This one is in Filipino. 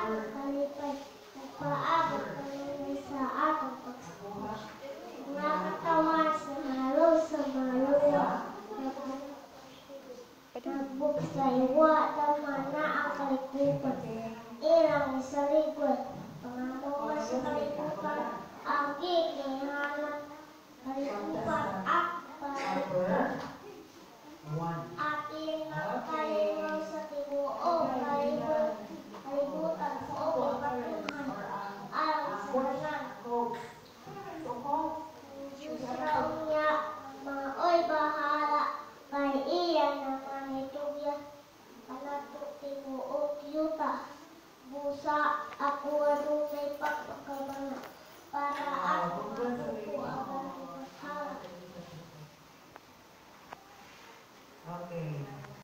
atong kalipay, nagpaabot kami sa atong pagsakuha. Mga katawan sa malo sa maluwa, nagbuksaywa, tama na ang kalikupan. Ilang sa likod, pangatungan sa kalikupan, ang gikingalan, kalikupan at kalikupan. Ating nagkalingaw sa tibuok, kalibutan sa ubang katuhan, alam sa kanan. Susraon niya, mga oy bahala, kay iya na manitugya, kanato tibuok yuta, busa ako adunay pagpakabana, para ako matuko ang bahala. Okay.